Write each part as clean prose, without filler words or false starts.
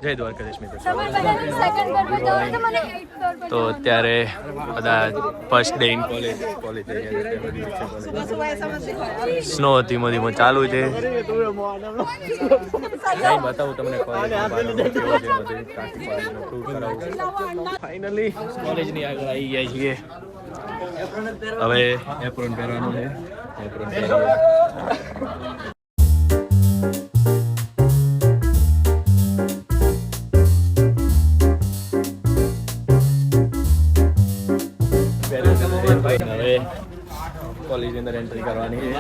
જય દ્વારકાધીશ મિત્રો. તો અત્યારે બધા first day in college snow ધીમો ધીમો ચાલુ છે. નહીં બતાવું તમને ફાઇનલી કોલેજની આગળ આવી ગયા છીએ. હવે એપ્રોન પહેરવાનું છે. એપ્રોન હવે કોલેજની અંદર એન્ટ્રી કરવાની છે.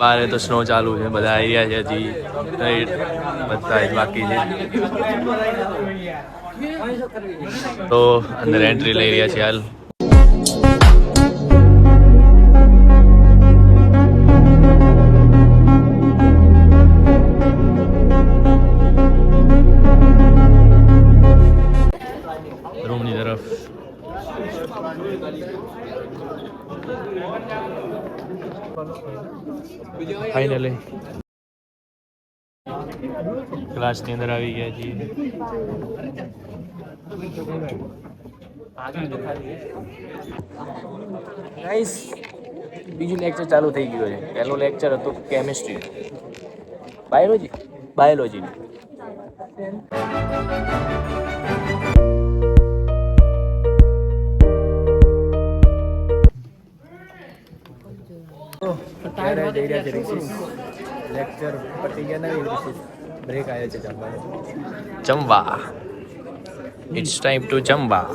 બારે તો સ્નો ચાલુ છે. બધા આવી રહ્યા છે. હજી બધા જ બાકી છે. તો અંદર એન્ટ્રી લઈ રહ્યા છે હાલ. રૂમની તરફ ફાઇનલી ક્લાસની અંદર આવી ગયા છીએ. ગાઈસ બીજું લેક્ચર ચાલુ થઈ ગયું છે. પહેલો લેક્ચર હતું કેમિસ્ટ્રી, બાયોલોજી. લેક્ચર પતી ગયા નહીં, બ્રેક આવ્યો છે જમવા. ઇટ્સ ટાઈમ ટુ જમવા.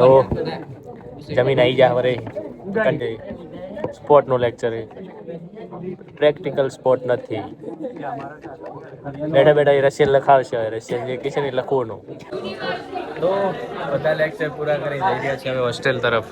તો જમીન આવી જા. વરે સ્પોર્ટનો લેક્ચર છે. પ્રેક્ટિકલ સ્પોર્ટ નથી. બેઠા બેઠા એ રશિયન લખાવશે. રશિયન જે કહે છે ને લખવાનું. તો બધા લેક્ચર પૂરા કરી જઈ રહ્યા છે હવે હોસ્ટેલ તરફ.